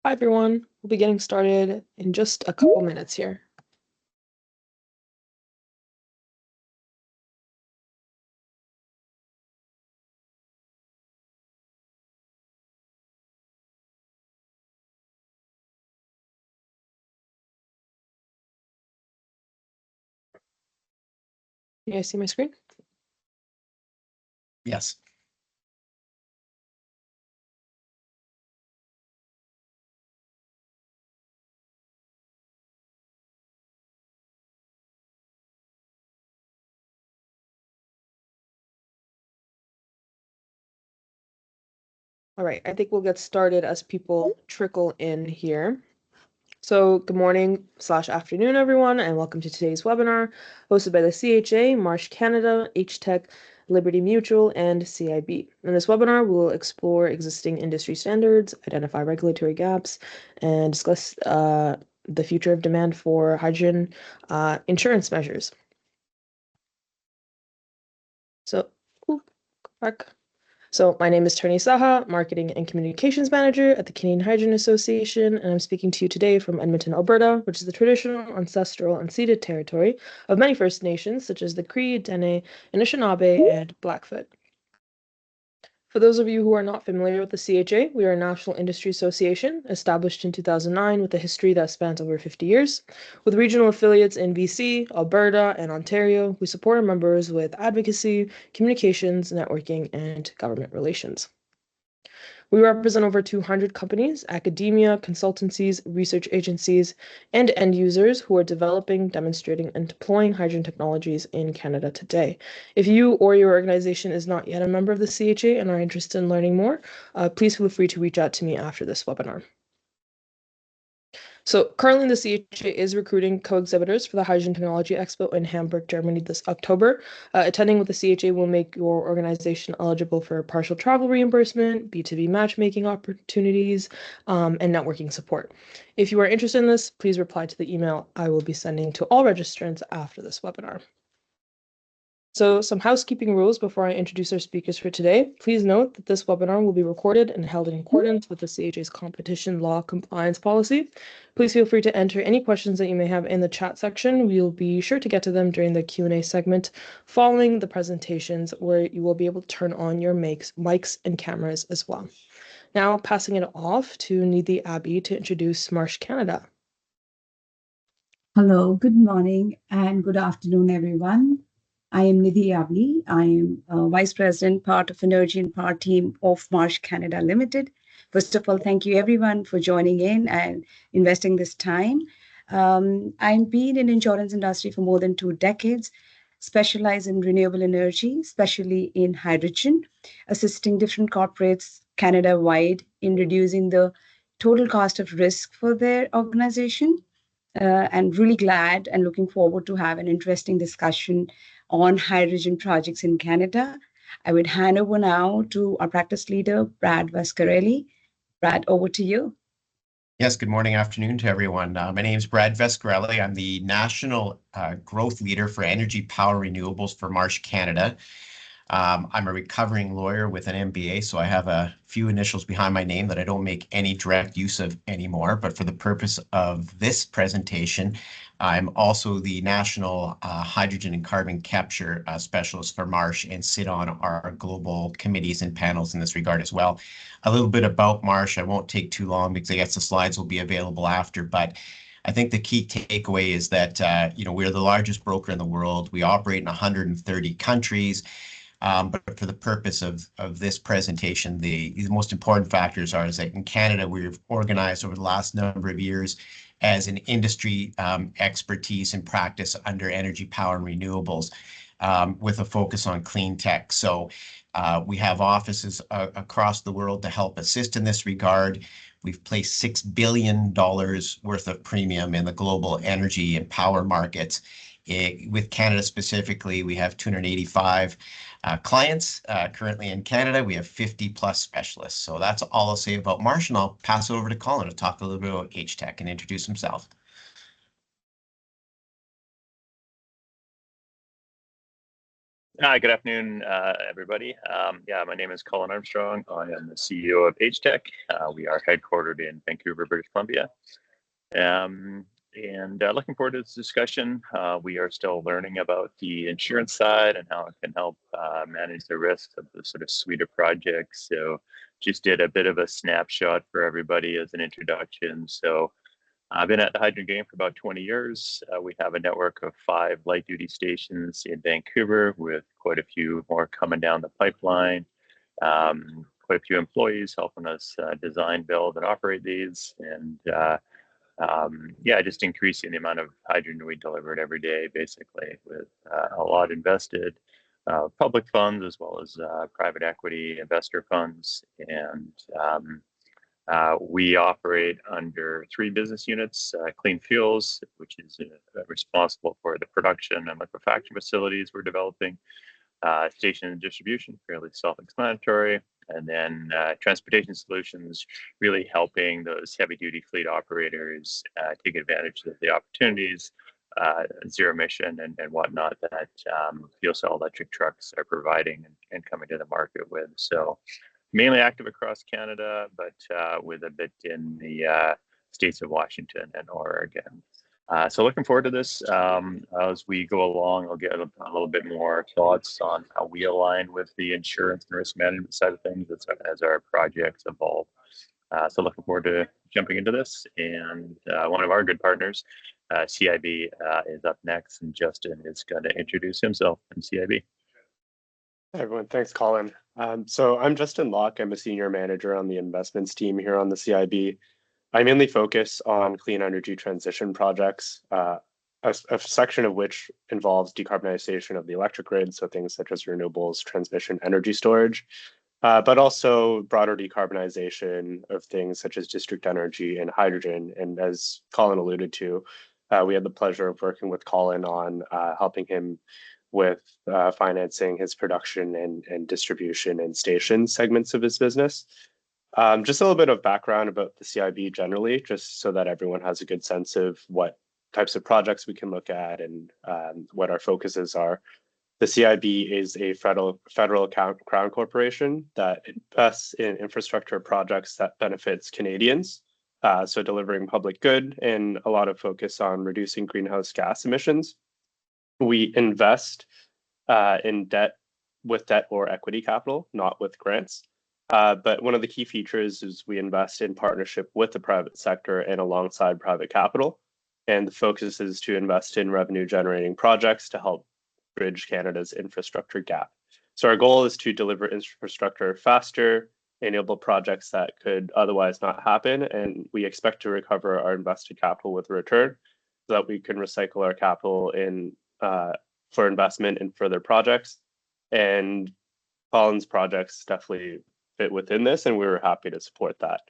Hi everyone, we'll be getting started in just a couple minutes here. Can you guys see my screen? Yes. All right, I think we'll get started as people trickle in here. So good morning/afternoon, everyone, and welcome to today's webinar hosted by the CHA, Marsh Canada, HTEC, Liberty Mutual, and CIB. In this webinar, we'll explore existing industry standards, identify regulatory gaps, and discuss the future of demand for hydrogen insurance measures. So, back. So my name is Tony Saha, Marketing and Communications Manager at the Canadian Hydrogen Association, and I'm speaking to you today from Edmonton, Alberta, which is the traditional, ancestral, and ceded territory of many First Nations, such as the Cree, Dene, Anishinaabe, and Blackfoot. For those of you who are not familiar with the CHA, we are a national industry association established in 2009 with a history that spans over 50 years. With regional affiliates in BC, Alberta, and Ontario, we support our members with advocacy, communications, networking, and government relations. We represent over 200 companies, academia, consultancies, research agencies, and end users who are developing, demonstrating, and deploying hydrogen technologies in Canada today. If you or your organization is not yet a member of the CHA and are interested in learning more, please feel free to reach out to me after this webinar. So currently the CHA is recruiting co-exhibitors for the Hydrogen Technology Expo in Hamburg, Germany this October. Attending with the CHA will make your organization eligible for partial travel reimbursement, B2B matchmaking opportunities, and networking support. If you are interested in this, please reply to the email I will be sending to all registrants after this webinar. So some housekeeping rules before I introduce our speakers for today. Please note that this webinar will be recorded and held in accordance with the CHA's competition law compliance policy. Please feel free to enter any questions that you may have in the chat section. We'll be sure to get to them during the Q&A segment following the presentations, where you will be able to turn on your mics and cameras as well. Now passing it off to Nidhi Abbey to introduce Marsh Canada. Hello, good morning and good afternoon, everyone. I am Nidhi Abbey. I am Vice President, part of Energy and Power team of Marsh Canada Limited. First of all, thank you everyone for joining in and investing this time. I've been in insurance industry for more than 2 decades, specialize in renewable energy, especially in hydrogen, assisting different corporates Canada-wide in reducing the total cost of risk for their organization. And really glad and looking forward to have an interesting discussion on hydrogen projects in Canada. I would hand over now to our practice leader, Brad Vescarelli. Brad, over to you. Yes, good morning, afternoon to everyone. My name is Brad Vescarelli. I'm the National Growth Leader for Energy, Power, Renewables for Marsh Canada. I'm a recovering lawyer with an MBA, so I have a few initials behind my name that I don't make any direct use of anymore. But for the purpose of this presentation, I'm also the National Hydrogen and Carbon Capture Specialist for Marsh and sit on our global committees and panels in this regard as well. A little bit about Marsh. I won't take too long because I guess the slides will be available after, but I think the key takeaway is that we're the largest broker in the world. We operate in 130 countries. But for the purpose of this presentation, the most important factors are that in Canada, we've organized over the last number of years as an industry expertise and practice under energy, power, and renewables with a focus on clean tech. So we have offices across the world to help assist in this regard. We've placed $6 billion worth of premium in the global energy and power markets. With Canada specifically, we have 285 clients currently in Canada. We have 50 plus specialists. So that's all I'll say about Marsh, and I'll pass it over to Colin to talk a little bit about HTEC and introduce himself. Hi, good afternoon, everybody. My name is Colin Armstrong. I am the CEO of HTech. We are headquartered in Vancouver, British Columbia. Looking forward to this discussion. We are still learning about the insurance side and how it can help manage the risks of the sort of suite of projects. So just did a bit of a snapshot for everybody as an introduction. So I've been at the hydrogen game for about 20 years. We have a network of 5 light duty stations in Vancouver with quite a few more coming down the pipeline. Quite a few employees helping us design, build, and operate these. And just increasing the amount of hydrogen we delivered every day, basically, with a lot invested. Public funds as well as private equity investor funds. And we operate under 3 business units: Clean Fuels, which is responsible for the production and liquefaction facilities we're developing; Station and Distribution, fairly self-explanatory; and then Transportation Solutions, really helping those heavy-duty fleet operators take advantage of the opportunities, zero emission and whatnot that fuel cell electric trucks are providing and coming to the market with. So mainly active across Canada, but with a bit in the states of Washington and Oregon. So looking forward to this. As we go along, I'll get a little bit more thoughts on how we align with the insurance and risk management side of things as our projects evolve. So looking forward to jumping into this. And one of our good partners, CIB, is up next, and Justin is going to introduce himself from CIB. Hi, everyone. Thanks, Colin. So I'm Justin Locke. I'm a senior manager on the investments team here on the CIB. I mainly focus on clean energy transition projects, a section of which involves decarbonization of the electric grid, so things such as renewables, transmission, energy storage, but also broader decarbonization of things such as district energy and hydrogen. And as Colin alluded to, we had the pleasure of working with Colin on helping him with financing his production and distribution and station segments of his business. Just a little bit of background about the CIB generally, just so that everyone has a good sense of what types of projects we can look at and what our focuses are. The CIB is a federal crown corporation that invests in infrastructure projects that benefits Canadians, so delivering public good and a lot of focus on reducing greenhouse gas emissions. We invest in debt with debt or equity capital, not with grants. But one of the key features is we invest in partnership with the private sector and alongside private capital. And the focus is to invest in revenue generating projects to help bridge Canada's infrastructure gap. So our goal is to deliver infrastructure faster, enable projects that could otherwise not happen, and we expect to recover our invested capital with a return so that we can recycle our capital in for investment in further projects. And Colin's projects definitely fit within this, and we were happy to support that.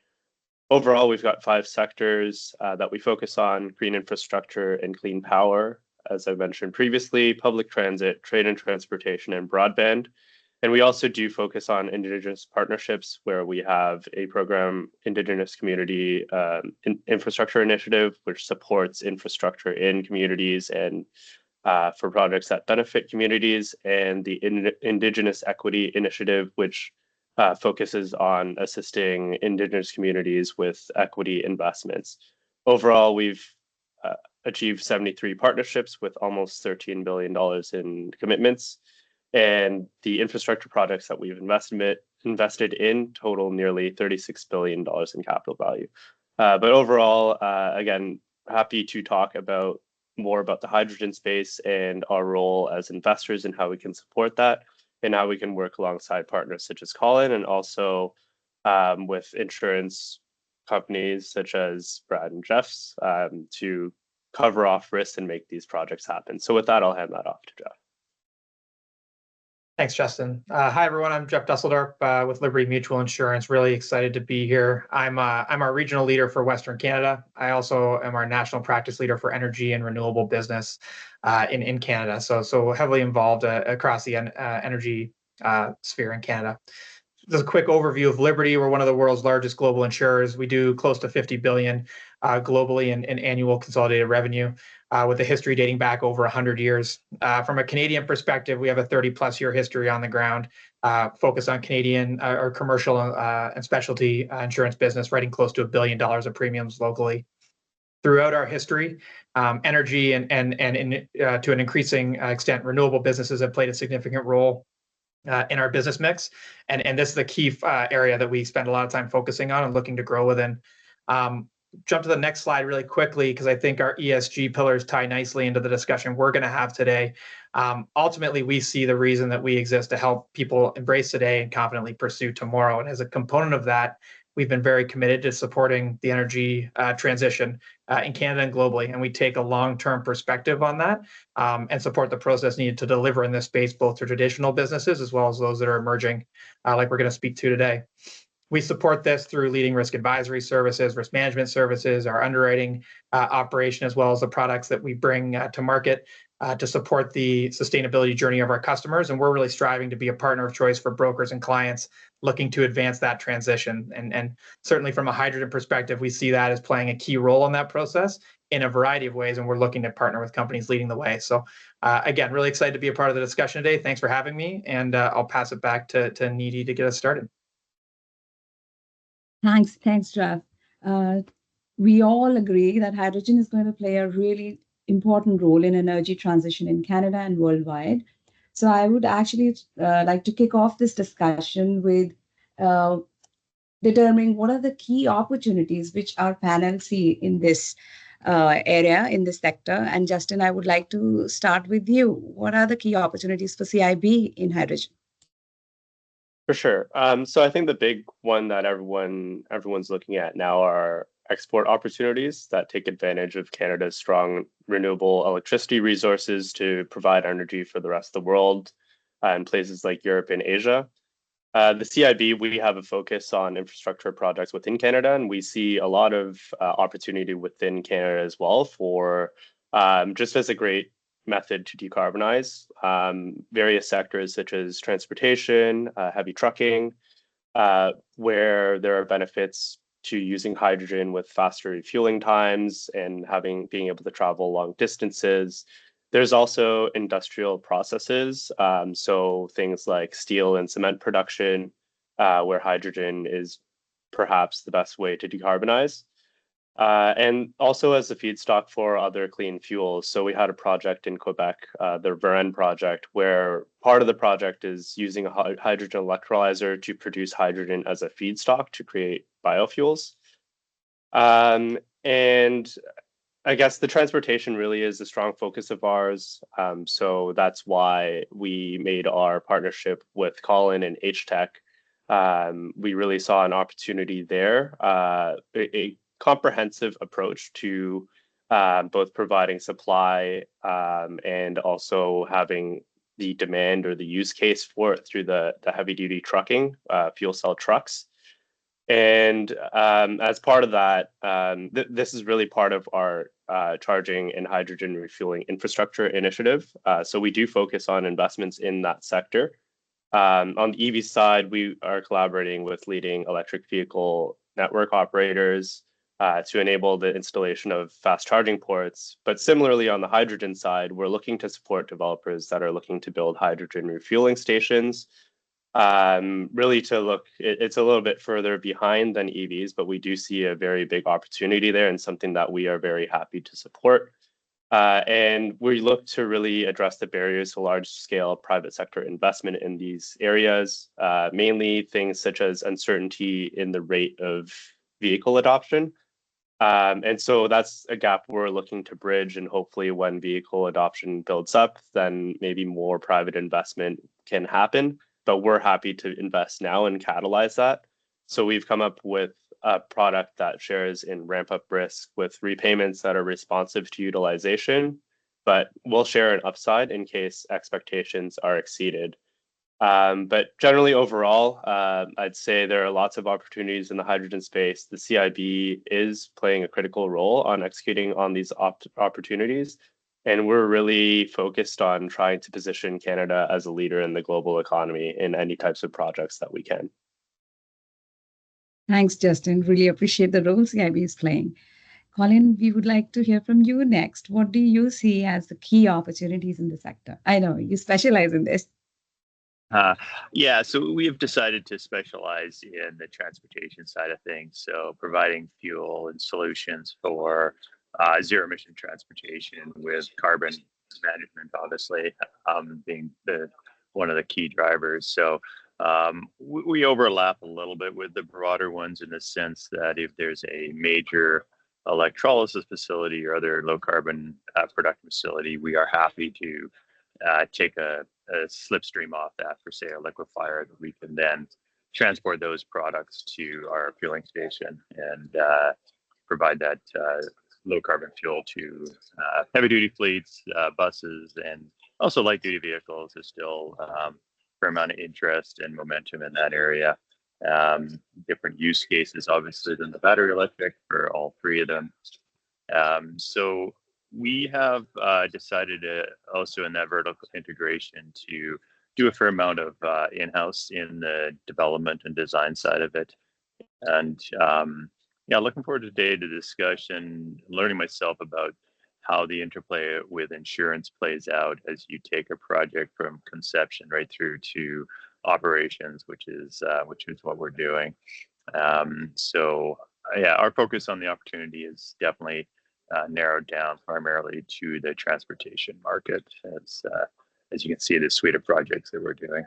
Overall, we've got 5 sectors that we focus on: green infrastructure and clean power, as I mentioned previously, public transit, trade and transportation, and broadband. And we also do focus on Indigenous partnerships, where we have a program, Indigenous Community Infrastructure Initiative, which supports infrastructure in communities and for projects that benefit communities, and the Indigenous Equity Initiative, which focuses on assisting Indigenous communities with equity investments. Overall, we've achieved 73 partnerships with almost $13 billion in commitments, and the infrastructure projects that we've invested in total nearly $36 billion in capital value. But overall, again, happy to talk more about the hydrogen space and our role as investors and how we can support that, and how we can work alongside partners such as Colin, and also with insurance companies such as Brad and Jeff's to cover off risks and make these projects happen. So with that, I'll hand that off to Jeff. Thanks, Justin. Hi, everyone. I'm Jeff Dusseldorp with Liberty Mutual Insurance. Really excited to be here. I'm our regional leader for Western Canada. I also am our national practice leader for energy and renewable business in Canada. So heavily involved across the energy sphere in Canada. just a quick overview of Liberty. We're one of the world's largest global insurers. We do close to 50 billion globally in annual consolidated revenue, with a history dating back over 100 years. From a Canadian perspective, we have a 30+ year history on the ground, focused on Canadian or commercial and specialty insurance business, writing close to $1 billion of premiums locally. Throughout our history, energy and to an increasing extent, renewable businesses have played a significant role in our business mix. And this is the key area that we spend a lot of time focusing on and looking to grow within. Jump to the next slide really quickly, because I think our ESG pillars tie nicely into the discussion we're going to have today. Ultimately, we see the reason that we exist to help people embrace today and confidently pursue tomorrow. And as a component of that, we've been very committed to supporting the energy transition in Canada and globally. And we take a long-term perspective on that and support the process needed to deliver in this space, both to traditional businesses as well as those that are emerging, like we're going to speak to today. We support this through leading risk advisory services, risk management services, our underwriting operation, as well as the products that we bring to market to support the sustainability journey of our customers. And we're really striving to be a partner of choice for brokers and clients looking to advance that transition. And certainly from a hydrogen perspective, we see that as playing a key role in that process in a variety of ways. And we're looking to partner with companies leading the way. So again, really excited to be a part of the discussion today. Thanks for having me. And I'll pass it back to Nidhi to get us started. Thanks, Jeff. We all agree that hydrogen is going to play a really important role in energy transition in Canada and worldwide. So I would actually like to kick off this discussion with determining what are the key opportunities which our panel see in this area, in this sector. And Justin, I would like to start with you. What are the key opportunities for CIB in hydrogen? For sure. So I think the big one that everyone's looking at now are export opportunities that take advantage of Canada's strong renewable electricity resources to provide energy for the rest of the world in places like Europe and Asia. The CIB, we have a focus on infrastructure projects within Canada, and we see a lot of opportunity within Canada as well for just as a great method to decarbonize various sectors such as transportation, heavy trucking, where there are benefits to using hydrogen with faster refueling times and being able to travel long distances. There's also industrial processes, so things like steel and cement production, where hydrogen is perhaps the best way to decarbonize. And also as a feedstock for other clean fuels. So we had a project in Quebec, the Varennes project, where part of the project is using a hydrogen electrolyzer to produce hydrogen as a feedstock to create biofuels. And I guess the transportation really is a strong focus of ours. So that's why we made our partnership with Colin and HTEC. We really saw an opportunity there, a comprehensive approach to both providing supply and also having the demand or the use case for it through the heavy duty trucking, fuel cell trucks. And as part of that, this is really part of our charging and hydrogen refueling infrastructure initiative. So we do focus on investments in that sector. On the EV side, we are collaborating with leading electric vehicle network operators to enable the installation of fast charging ports. But similarly, on the hydrogen side, we're looking to support developers that are looking to build hydrogen refueling stations. Really to look, it's a little bit further behind than EVs, but we do see a very big opportunity there and something that we are very happy to support. And we look to really address the barriers to large-scale private sector investment in these areas, mainly things such as uncertainty in the rate of vehicle adoption. And so that's a gap we're looking to bridge, and hopefully when vehicle adoption builds up, then maybe more private investment can happen. But we're happy to invest now and catalyze that. So we've come up with a product that shares in ramp-up risk with repayments that are responsive to utilization, but we'll share an upside in case expectations are exceeded. But generally overall, I'd say there are lots of opportunities in the hydrogen space. The CIB is playing a critical role on executing on these opportunities. And we're really focused on trying to position Canada as a leader in the global economy in any types of projects that we can. Thanks, Justin. Really appreciate the role CIB is playing. Colin, we would like to hear from you next. What do you see as the key opportunities in the sector? I know you specialize in this. Yeah, so we have decided to specialize in the transportation side of things. So providing fuel and solutions for zero emission transportation with carbon management, obviously, being one of the key drivers. So we overlap a little bit with the broader ones in the sense that if there's a major electrolysis facility or other low carbon production facility, we are happy to take a slipstream off that for, say, a liquefier that we can then transport those products to our fueling station and provide that low carbon fuel to heavy duty fleets, buses, and also light duty vehicles. Is still a fair amount of interest and momentum in that area. Different use cases, obviously, than the battery electric for all three of them. So we have decided also in that vertical integration to do a fair amount of in-house in the development and design side of it. And yeah, looking forward today to the discussion, learning myself about how the interplay with insurance plays out as you take a project from conception right through to operations, which is what we're doing. So yeah, our focus on the opportunity is definitely narrowed down primarily to the transportation market, as you can see, the suite of projects that we're doing.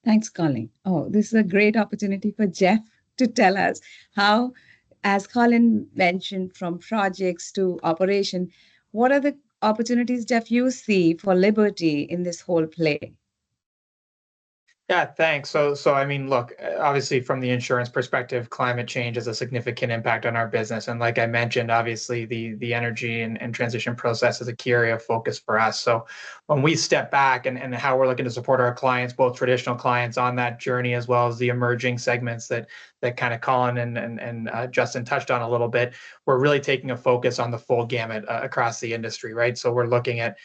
Thanks, Colin. Oh, this is a great opportunity for Jeff to tell us how, as Colin mentioned, from projects to operation, what are the opportunities, Jeff, you see for Liberty in this whole play? Yeah, thanks. So I mean, look, obviously from the insurance perspective, climate change has a significant impact on our business. And like I mentioned, obviously the energy and transition process is a key area of focus for us. So when we step back and how we're looking to support our clients, both traditional clients on that journey, as well as the emerging segments that kind of Colin and Justin touched on a little bit, we're really taking a focus on the full gamut across the industry, right? So we're looking at,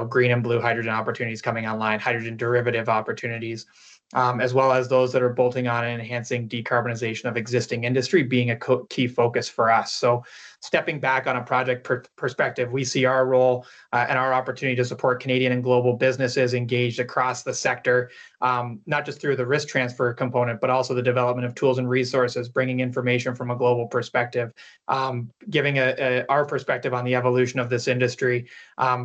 green and blue hydrogen opportunities coming online, hydrogen derivative opportunities, as well as those that are bolting on and enhancing decarbonization of existing industry being a key focus for us. So stepping back on a project perspective, we see our role and our opportunity to support Canadian and global businesses engaged across the sector, not just through the risk transfer component, but also the development of tools and resources, bringing information from a global perspective, giving our perspective on the evolution of this industry,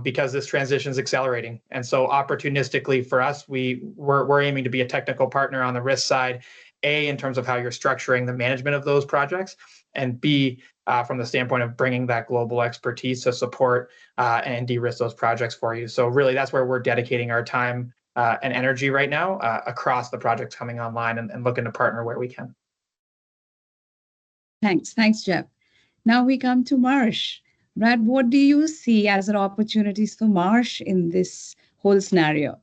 because this transition is accelerating. And so opportunistically for us, we're aiming to be a technical partner on the risk side, A, in terms of how you're structuring the management of those projects, and B, from the standpoint of bringing that global expertise to support and de-risk those projects for you. So really, that's where we're dedicating our time and energy right now across the projects coming online and looking to partner where we can. Thanks, Jeff. Now we come to Marsh. Brad, what do you see as opportunities for Marsh in this whole scenario?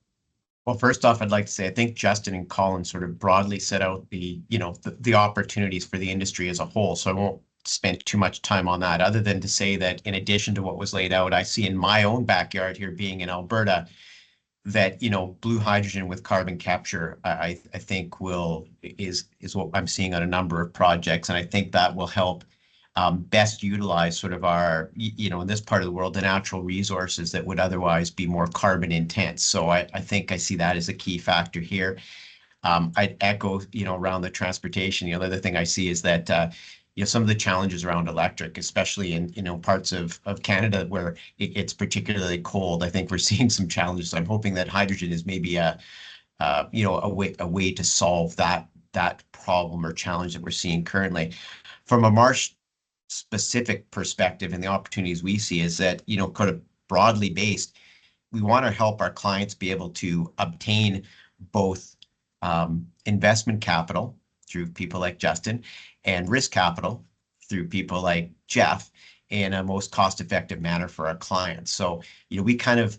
Well, first off, I'd like to say I think Justin and Colin sort of broadly set out the opportunities for the industry as a whole. So I won't spend too much time on that, other than to say that in addition to what was laid out, I see in my own backyard here, being in Alberta, that blue hydrogen with carbon capture, I think is what I'm seeing on a number of projects, and I think that will help best utilize sort of our, in this part of the world, the natural resources that would otherwise be more carbon intense. So I think I see that as a key factor here. I'd echo, around the transportation. The other thing I see is that, some of the challenges around electric, especially in, parts of Canada where it's particularly cold. I think we're seeing some challenges. I'm hoping that hydrogen is maybe a way to solve that problem or challenge that we're seeing currently. From a Marsh specific perspective, and the opportunities we see is that, kind of broadly based, we want to help our clients be able to obtain both investment capital through people like Justin and risk capital through people like Jeff in a most cost-effective manner for our clients. So, we kind of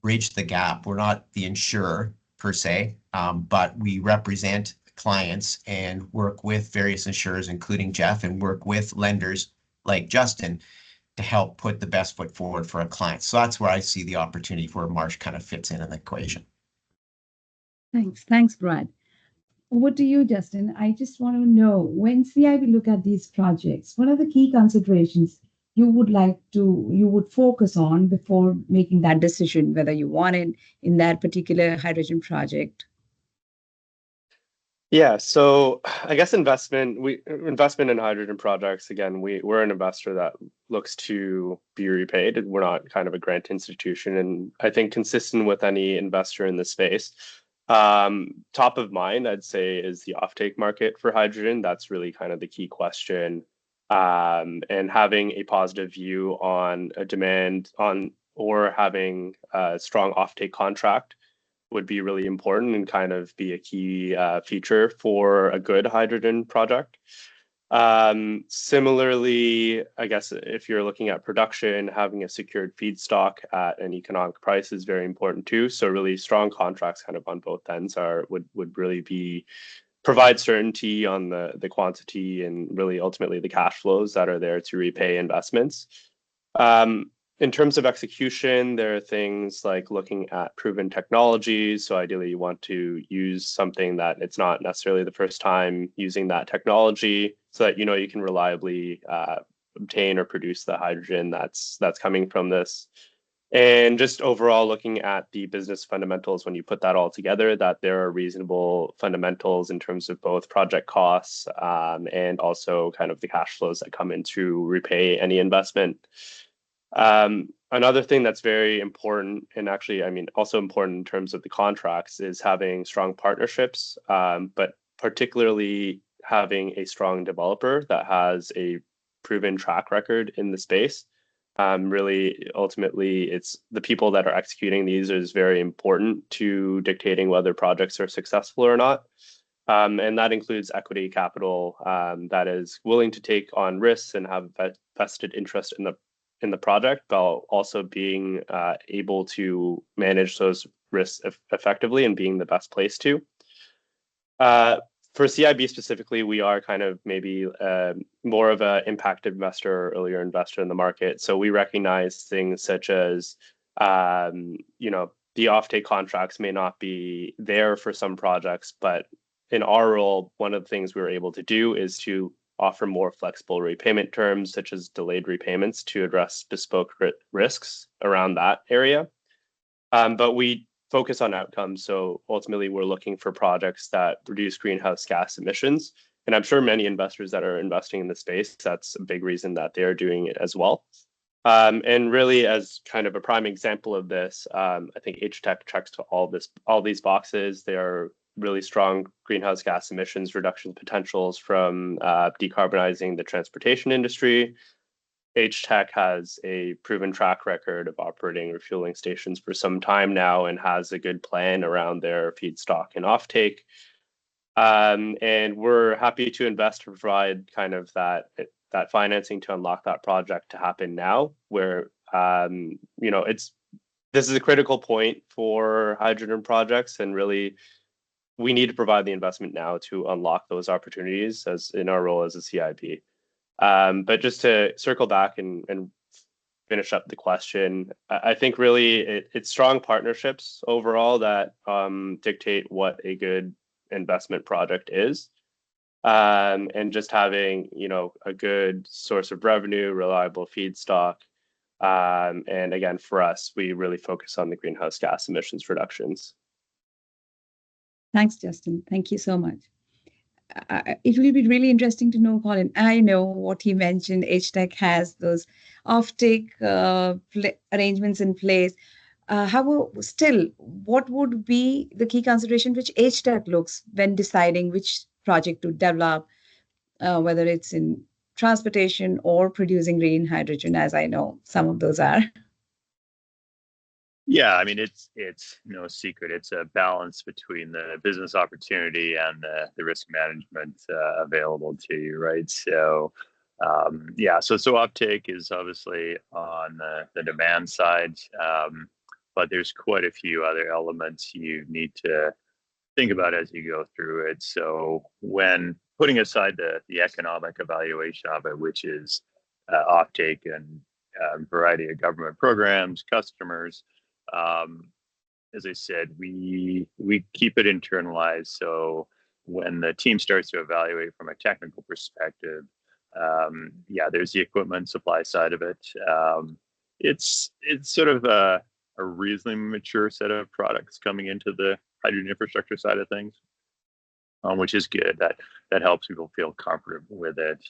bridge the gap. We're not the insurer per se, but we represent clients and work with various insurers, including Jeff, and work with lenders like Justin to help put the best foot forward for our clients. So that's where I see the opportunity for Marsh kind of fits in the equation. Thanks, Brad. over to you, Justin. I just want to know, when CIB look at these projects, what are the key considerations you would focus on before making that decision, whether you want it in that particular hydrogen project? Yeah, so I guess investment in hydrogen projects, again, we're an investor that looks to be repaid. We're not kind of a grant institution. And I think consistent with any investor in the space, top of mind, I'd say, is the offtake market for hydrogen. That's really kind of the key question. And having a positive view on a demand on or having a strong offtake contract would be really important and kind of be a key feature for a good hydrogen project. Similarly, I guess if you're looking at production, having a secured feedstock at an economic price is very important too. So really strong contracts kind of on both ends would really provide certainty on the quantity and really ultimately the cash flows that are there to repay investments. In terms of execution, there are things like looking at proven technologies. So ideally, you want to use something that it's not necessarily the first time using that technology, so that you can reliably obtain or produce the hydrogen that's coming from this. And just overall looking at the business fundamentals when you put that all together, that there are reasonable fundamentals in terms of both project costs and also kind of the cash flows that come in to repay any investment. Another thing that's very important, and actually, I mean, also important in terms of the contracts, is having strong partnerships, but particularly having a strong developer that has a proven track record in the space. Really, ultimately, it's the people that are executing these is very important to dictating whether projects are successful or not. And that includes equity capital that is willing to take on risks and have vested interest in the project, while also being able to manage those risks effectively and being the best place to. For CIB specifically, we are kind of maybe more of an impact investor or earlier investor in the market. So we recognize things such as, the offtake contracts may not be there for some projects, but in our role, one of the things we were able to do is to offer more flexible repayment terms, such as delayed repayments, to address bespoke risks around that area. But we focus on outcomes. So ultimately, we're looking for projects that reduce greenhouse gas emissions. And I'm sure many investors that are investing in the space, that's a big reason that they're doing it as well. And really, as kind of a prime example of this, I think HTEC checks to all these boxes. They are really strong greenhouse gas emissions reduction potentials from decarbonizing the transportation industry. HTEC has a proven track record of operating refueling stations for some time now and has a good plan around their feedstock and offtake. And we're happy to invest to provide kind of that financing to unlock that project to happen now, where this is a critical point for hydrogen projects, and really we need to provide the investment now to unlock those opportunities as in our role as a CIB. But just to circle back and finish up the question, I think really it's strong partnerships overall that dictate what a good investment project is. And just having, a good source of revenue, reliable feedstock. And again, for us, we really focus on the greenhouse gas emissions reductions. Thanks, Justin. Thank you so much. It will be really interesting to know, Colin. I know what he mentioned. HTEC has those offtake arrangements in place. However, still, what would be the key consideration which HTEC looks when deciding which project to develop, whether it's in transportation or producing green hydrogen, as I know some of those are? Yeah, I mean, it's no secret. It's a balance between the business opportunity and the risk management available to you, right? So, so uptake is obviously on the demand side, but there's quite a few other elements you need to think about as you go through it. So when putting aside the economic evaluation of it, which is offtake and variety of government programs, customers, as I said, we keep it internalized. So when the team starts to evaluate from a technical perspective, yeah, there's the equipment supply side of it. It's sort of a reasonably mature set of products coming into the hydrogen infrastructure side of things, which is good. That helps people feel comfortable with it.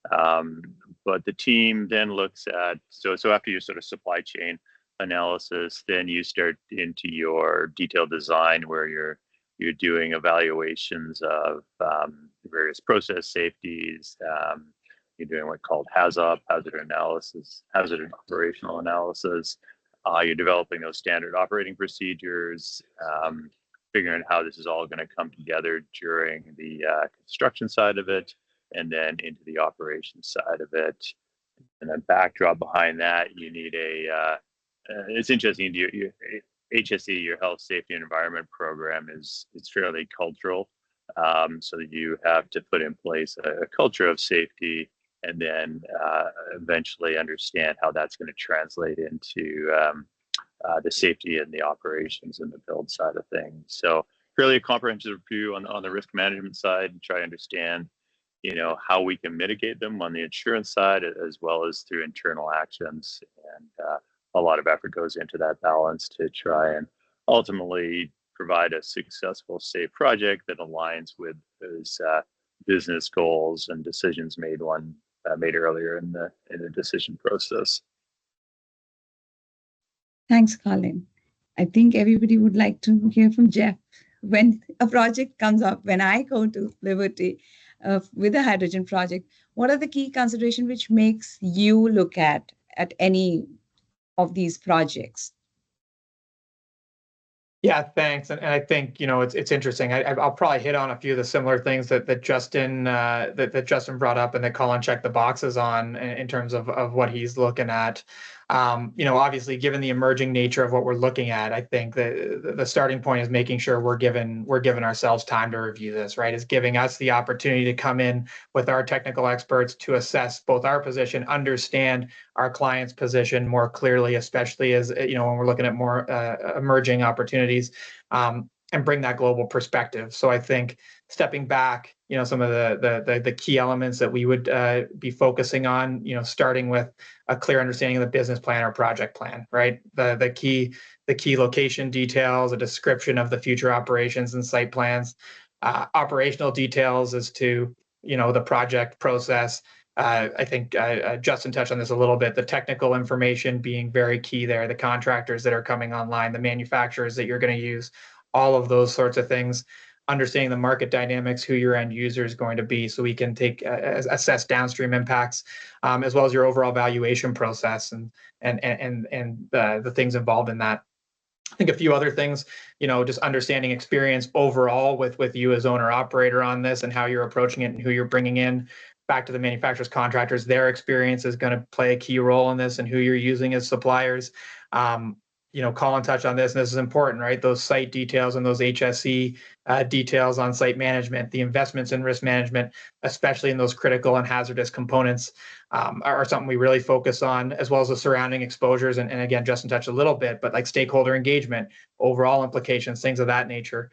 But the team then looks at, so after your sort of supply chain analysis, then you start into your detailed design where you're doing evaluations of various process safeties. You're doing what's called HAZOP, hazard analysis, hazard operational analysis. You're developing those standard operating procedures, figuring out how this is all going to come together during the construction side of it, and then into the operations side of it. And then backdrop behind that, you need it's interesting, your HSE, your health, safety, and environment program it's fairly cultural. So you have to put in place a culture of safety, and then eventually understand how that's going to translate into the safety and the operations and the build side of things. So fairly comprehensive view on the risk management side, and try to understand, how we can mitigate them on the insurance side, as well as through internal actions. And a lot of effort goes into that balance to try and ultimately provide a successful, safe project that aligns with those business goals and decisions made earlier in the decision process. Thanks, Colin. I think everybody would like to hear from Jeff. When a project comes up, when I go to Liberty with a hydrogen project, what are the key considerations which makes you look at any of these projects? Yeah, thanks. And I think, it's interesting. I'll probably hit on a few of the similar things that Justin brought up and that Colin checked the boxes on in terms of what he's looking at. Obviously, given the emerging nature of what we're looking at, I think the starting point is making sure we're giving ourselves time to review this, right? Is giving us the opportunity to come in with our technical experts to assess both our position, understand our client's position more clearly, especially as when we're looking at more emerging opportunities, and bring that global perspective. So I think stepping back, some of the key elements that we would be focusing on, starting with a clear understanding of the business plan or project plan, right? The key location details, a description of the future operations and site plans, operational details as to the project process. I think Justin touched on this a little bit, the technical information being very key there, the contractors that are coming online, the manufacturers that you're going to use, all of those sorts of things, understanding the market dynamics, who your end user is going to be, so we can assess downstream impacts, as well as your overall valuation process and the things involved in that. I think a few other things, just understanding experience overall with you as owner operator on this, and how you're approaching it and who you're bringing in. Back to the manufacturers, contractors, their experience is going to play a key role in this, and who you're using as suppliers. Colin touched on this, and this is important, right? Those site details and those HSE details on site management, the investments in risk management, especially in those critical and hazardous components, are something we really focus on, as well as the surrounding exposures. And again, Justin touched a little bit, but like stakeholder engagement, overall implications, things of that nature.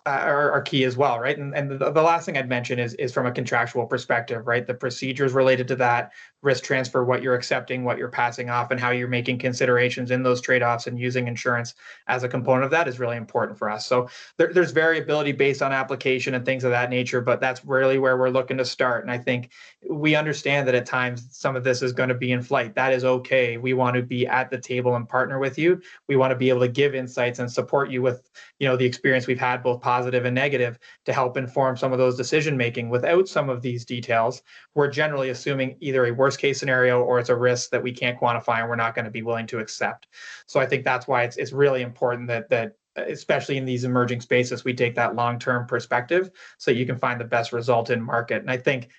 Are key as well, right? And the last thing I'd mention is from a contractual perspective, right? The procedures related to that, risk transfer, what you're accepting, what you're passing off, and how you're making considerations in those trade-offs, and using insurance as a component of that is really important for us. So there's variability based on application and things of that nature, but that's really where we're looking to start. And I think we understand that at times some of this is going to be in flight. That is okay. We want to be at the table and partner with you. We want to be able to give insights and support you with, the experience we've had, both positive and negative, to help inform some of those decision making. Without some of these details, we're generally assuming either a worst case scenario or it's a risk that we can't quantify and we're not going to be willing to accept. So I think that's why it's really important that especially in these emerging spaces, we take that long-term perspective so you can find the best result in market. And I think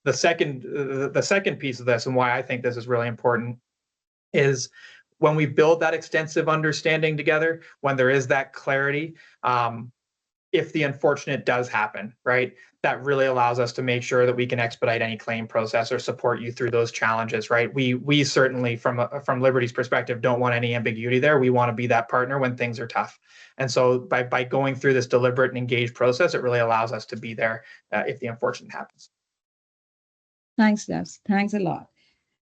the second piece of this, and why I think this is really important, is when we build that extensive understanding together, when there is that clarity, if the unfortunate does happen, right? that really allows us to make sure that we can expedite any claim process or support you through those challenges, right? We certainly, from Liberty's perspective, don't want any ambiguity there. We want to be that partner when things are tough. And so by going through this deliberate and engaged process, it really allows us to be there if the unfortunate happens. Thanks, Jeff. Thanks a lot.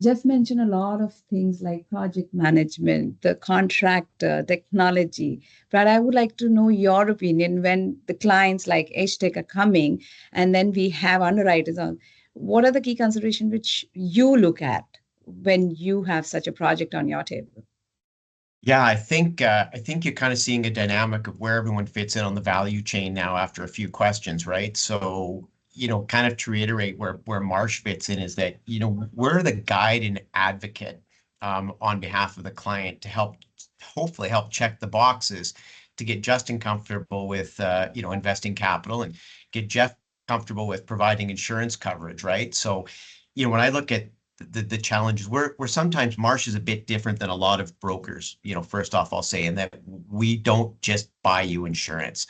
Jeff mentioned a lot of things like project management, the contractor, technology. Brad, I would like to know your opinion when the clients like HTech are coming and then we have underwriters on. What are the key considerations which you look at when you have such a project on your table? Yeah, I think you're kind of seeing a dynamic of where everyone fits in on the value chain now after a few questions, right? So, kind of to reiterate where Marsh fits in is that, we're the guide and advocate on behalf of the client to hopefully help check the boxes to get Justin comfortable with, investing capital and get Jeff comfortable with providing insurance coverage, right? So, when I look at the challenges, we're sometimes Marsh is a bit different than a lot of brokers, first off, I'll say, in that we don't just buy you insurance.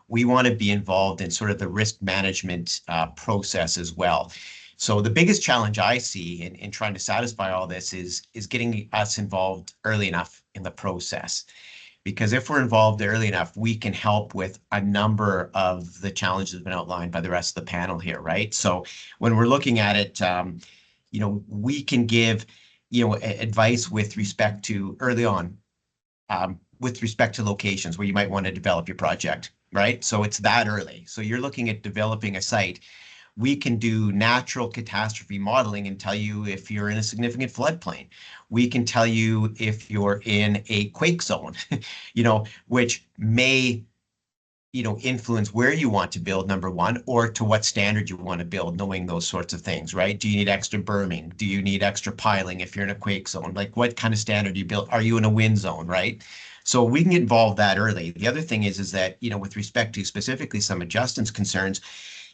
We want to be involved in sort of the risk management process as well. So the biggest challenge I see in trying to satisfy all this is getting us involved early enough in the process. Because if we're involved early enough, we can help with a number of the challenges that have been outlined by the rest of the panel here, right? So when we're looking at it, we can give, advice with respect to early on, with respect to locations where you might want to develop your project, right? So it's that early. So you're looking at developing a site. We can do natural catastrophe modeling and tell you if you're in a significant floodplain. We can tell you if you're in a quake zone, which may, influence where you want to build, number one, or to what standard you want to build, knowing those sorts of things, right? Do you need extra berming? Do you need extra piling if you're in a quake zone? Like what kind of standard do you build? Are you in a wind zone, right? So we can get involved that early. The other thing is that, with respect to specifically some of Justin's concerns,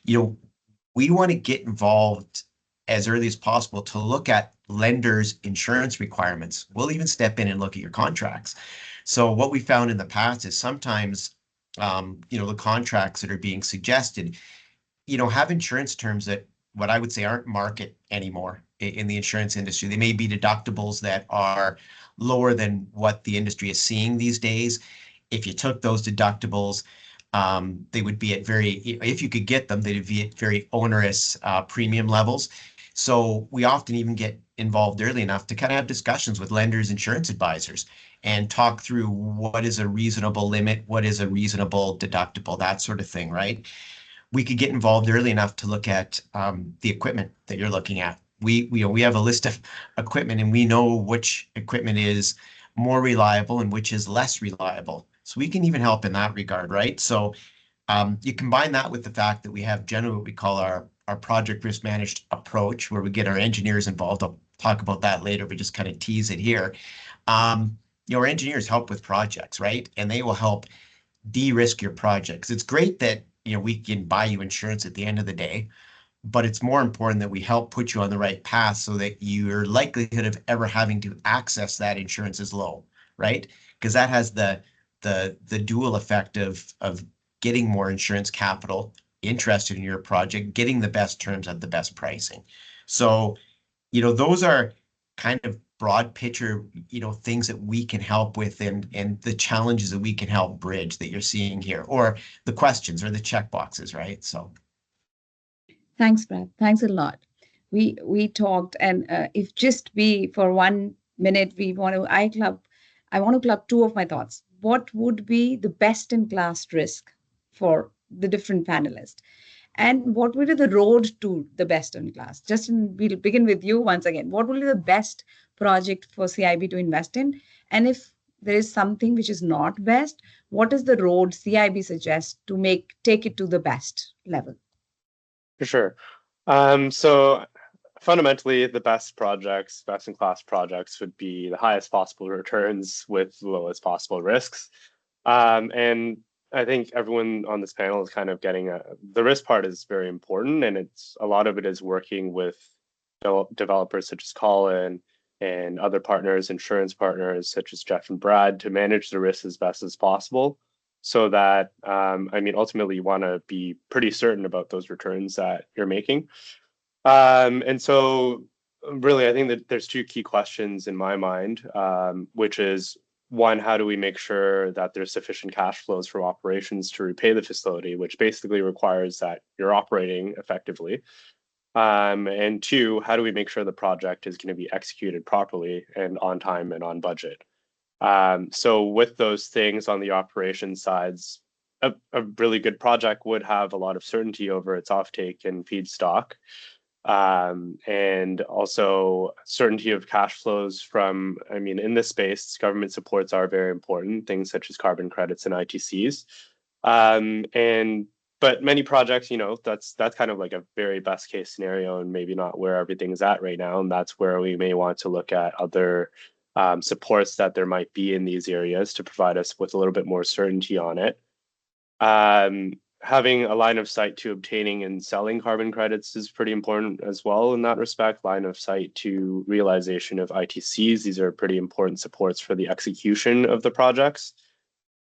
we want to get involved as early as possible to look at lenders' insurance requirements. We'll even step in and look at your contracts. So what we found in the past is sometimes, the contracts that are being suggested, have insurance terms that what I would say aren't market anymore in the insurance industry. They may be deductibles that are lower than what the industry is seeing these days. If you took those deductibles, they would be at if you could get them, they'd be at very onerous premium levels. So we often even get involved early enough to kind of have discussions with lenders, insurance advisors, and talk through what is a reasonable limit, what is a reasonable deductible, that sort of thing, right? We could get involved early enough to look at the equipment that you're looking at. We have a list of equipment and we know which equipment is more reliable and which is less reliable. So we can even help in that regard, right? So you combine that with the fact that we have generally what we call our project risk managed approach, where we get our engineers involved. I'll talk about that later, but just kind of tease it here. Our engineers help with projects, right? And they will help de-risk your projects. It's great that, we can buy you insurance at the end of the day, but it's more important that we help put you on the right path so that your likelihood of ever having to access that insurance is low, right? Because that has the dual effect of getting more insurance capital interested in your project, getting the best terms at the best pricing. So, those are kind of broad picture, things that we can help with and the challenges that we can help bridge that you're seeing here, or the questions or the check boxes, right? So. Thanks, Brad. Thanks a lot. We talked, and if just for 1 minute, I want to club two of my thoughts. What would be the best in class risk for the different panelists? And what would be the road to the best in class? Justin, we'll begin with you once again. What will be the best project for CIB to invest in? And if there is something which is not best, what is the road CIB suggests to take it to the best level? For sure. So fundamentally, the best in class projects would be the highest possible returns with the lowest possible risks. And I think everyone on this panel is kind of getting the risk part is very important, and a lot of it is working with developers such as Colin and other partners, insurance partners such as Jeff and Brad, to manage the risk as best as possible. so that, ultimately you want to be pretty certain about those returns that you're making. And so really, I think that there's two key questions in my mind, which is one, how do we make sure that there's sufficient cash flows from operations to repay the facility, which basically requires that you're operating effectively. And two, how do we make sure the project is going to be executed properly and on time and on budget? So with those things on the operations sides, a really good project would have a lot of certainty over its offtake and feedstock. And also certainty of cash flows from, in this space, government supports are very important, things such as carbon credits and ITCs. But many projects, that's kind of like a very best case scenario and maybe not where everything's at right now. And that's where we may want to look at other supports that there might be in these areas to provide us with a little bit more certainty on it. Having a line of sight to obtaining and selling carbon credits is pretty important as well in that respect. Line of sight to realization of ITCs. These are pretty important supports for the execution of the projects.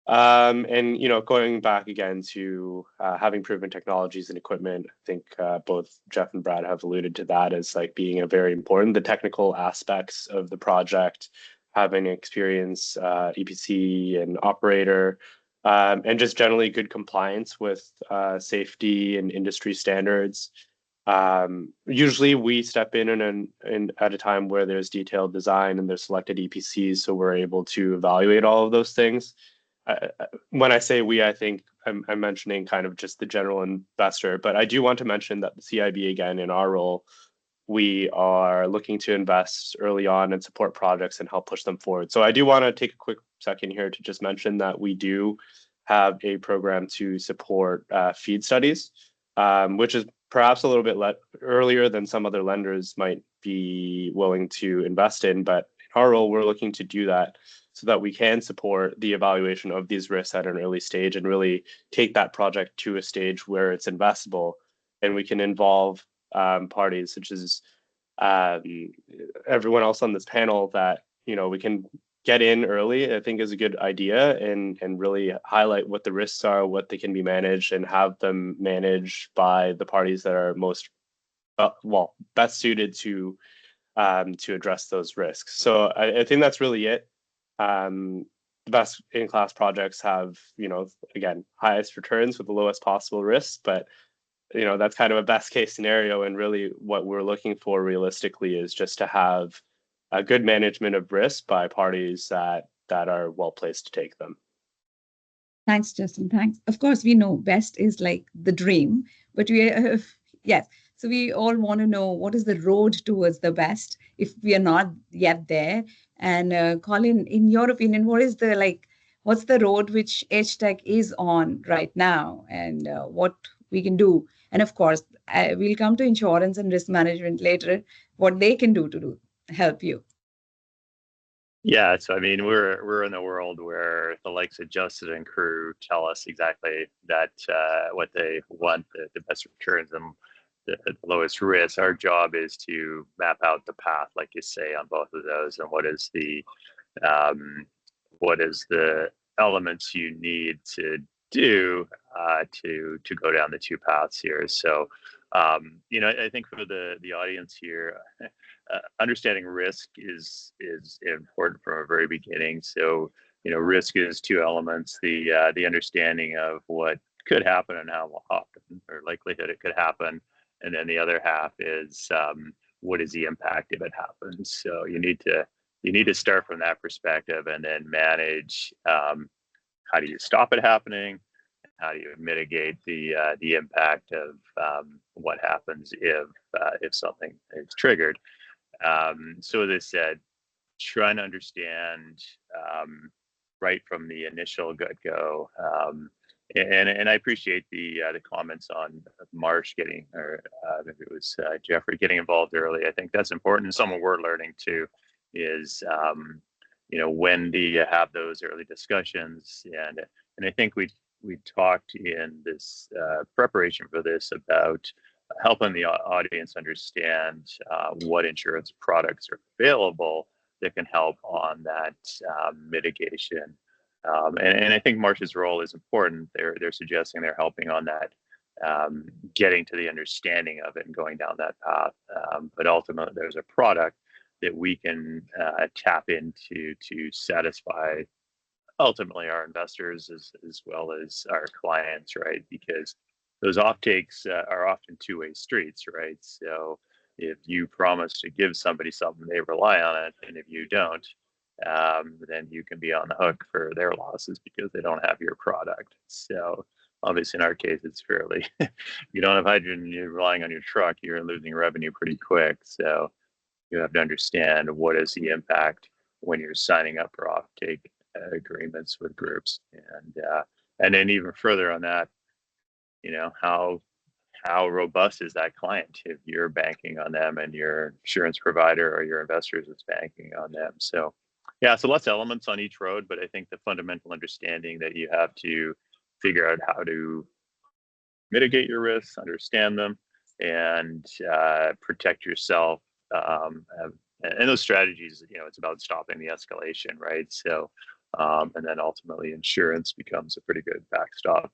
And going back again to having proven technologies and equipment, I think both Jeff and Brad have alluded to that as like being a very important. The technical aspects of the project, having experience, EPC and operator, and just generally good compliance with safety and industry standards. Usually we step in at a time where there's detailed design and there's selected EPCs, so we're able to evaluate all of those things. When I say we, I think I'm mentioning kind of just the general investor, but I do want to mention that the CIB, again, in our role, we are looking to invest early on and support projects and help push them forward. So I do want to take a quick second here to just mention that we do have a program to support FEED studies, which is perhaps a little bit earlier than some other lenders might be willing to invest in. But in our role, we're looking to do that so that we can support the evaluation of these risks at an early stage and really take that project to a stage where it's investable, and we can involve parties such as everyone else on this panel that we can get in early. I think is a good idea, and really highlight what the risks are, what they can be managed, and have them managed by the parties that are most best suited to address those risks. So I think that's really it. The best in-class projects have, again, highest returns with the lowest possible risks, but that's kind of a best case scenario. And really what we're looking for realistically is just to have a good management of risk by parties that are well placed to take them. Thanks, Justin. Thanks. Of course, we know best is like the dream, but yes. So we all want to know what is the road towards the best if we are not yet there. And Colin, in your opinion, what's the road which EdgeTech is on right now, and what we can do? And of course, we'll come to insurance and risk management later, what they can do to help you. Yeah, so we're in a world where the likes of Justin and crew tell us exactly that what they want, the best returns and the lowest risk. Our job is to map out the path, like you say, on both of those, and what is the elements you need to do to go down the two paths here. So I think for the audience here, understanding risk is important from a very beginning. So risk is two elements: the understanding of what could happen and how often or likelihood it could happen, and then the other half is what is the impact if it happens. So you need to start from that perspective and then manage how do you stop it happening, how do you mitigate the impact of what happens if something is triggered. So as I said, trying to understand right from the initial get-go. And I appreciate the comments on Marsh getting, or maybe it was Jeffrey getting involved early. I think that's important. Something we're learning too is, when do you have those early discussions? And I think we talked in this preparation for this about helping the audience understand what insurance products are available that can help on that mitigation And I think Marsh's role is important. They're suggesting they're helping on that, getting to the understanding of it and going down that path. But ultimately, there's a product that we can tap into to satisfy ultimately our investors as well as our clients, right? Because those offtakes are often two-way streets, right? So if you promise to give somebody something, they rely on it, and if you don't, then you can be on the hook for their losses because they don't have your product. So obviously in our case, it's fairly, you don't have hydrogen, you're relying on your truck, you're losing revenue pretty quick. So you have to understand what is the impact when you're signing up for offtake agreements with groups. And then even further on that, you know, how robust is that client if you're banking on them and your insurance provider or your investors is banking on them. So yeah, so lots of elements on each road, but I think the fundamental understanding that you have to figure out how to mitigate your risks, understand them, and protect yourself. And those strategies, you know, it's about stopping the escalation, right? So, and then ultimately insurance becomes a pretty good backstop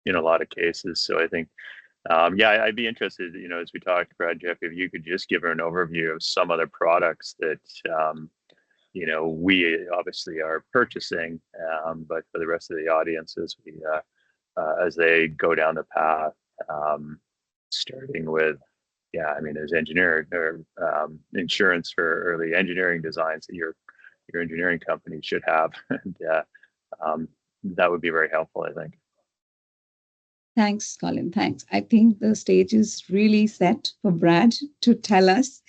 in a lot of cases. So I think, yeah, I'd be interested, you know, as we talked, Brad, Jeff, if you could just give her an overview of some other products that, you know, we obviously are purchasing, but for the rest of the audiences, we, as they go down the path, starting with, yeah, I mean, there's engineering or insurance for early engineering designs that your engineering company should have, and that would be very helpful, I think. Thanks, Colin. Thanks. I think the stage is really set for Brad to tell us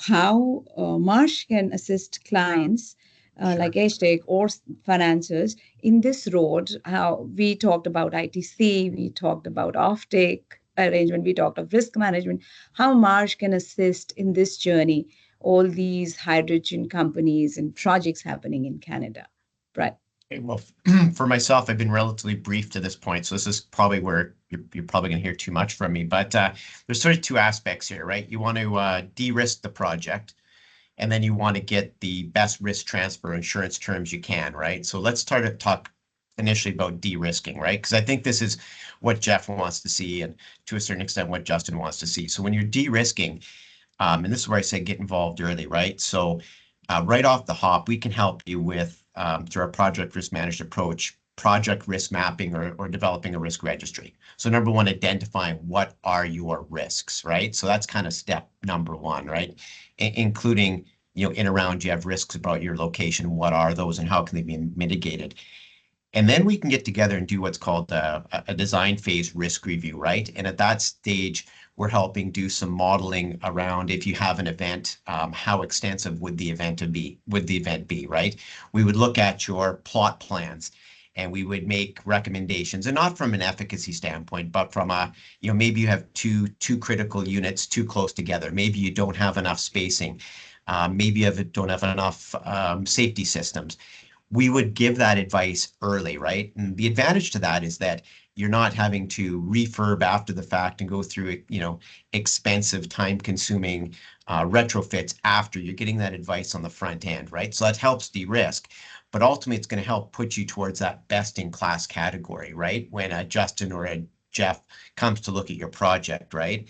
how Marsh can assist clients like HTEC or financiers in this road. How we talked about ITC, we talked about offtake arrangement, we talked of risk management, how Marsh can assist in this journey, all these hydrogen companies and projects happening in Canada. Brad. Okay, well, for myself, I've been relatively brief to this point, so this is probably where you're probably going to hear too much from me. But there's sort of two aspects here, right? You want to de-risk the project, and then you want to get the best risk transfer insurance terms you can, right? So let's start to talk initially about de-risking, right? Because I think this is what Jeff wants to see, and to a certain extent what Justin wants to see. So when you're de-risking, and this is where I say get involved early, right? So right off the hop, we can help you with through our project risk managed approach, project risk mapping or developing a risk registry. So number one, identifying what are your risks, right? So that's kind of step number one, right? Including, you know, in around you have risks about your location, what are those and how can they be mitigated? And then we can get together and do what's called a design phase risk review, right? And at that stage, we're helping do some modeling around if you have an event, how extensive would the event be, right? We would look at your plot plans and we would make recommendations, and not from an efficacy standpoint, but from a, you know, maybe you have two critical units too close together. Maybe you don't have enough spacing. Maybe you don't have enough safety systems. We would give that advice early, right? And the advantage to that is that you're not having to refurb after the fact and go through, you know, expensive, time-consuming retrofits after. You're getting that advice on the front end, right? So that helps de-risk, but ultimately it's going to help put you towards that best-in-class category, right? When a Justin or a Jeff comes to look at your project, right?